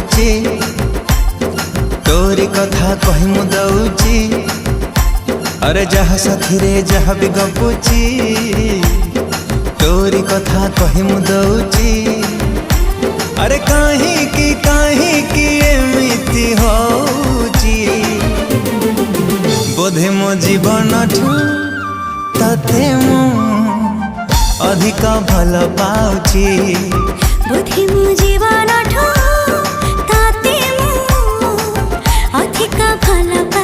गपुची तोरी कथा कही मु दउची अरे जहा साथी रे जहा भी गपुची तोरी कथा कही मु दउची अरे काहे की एमिति होची बोधे मो जीवन ठू तते मु अधिक भल पाउची बोधे मो जीवन ठू तते मु अधिक भल पाउची।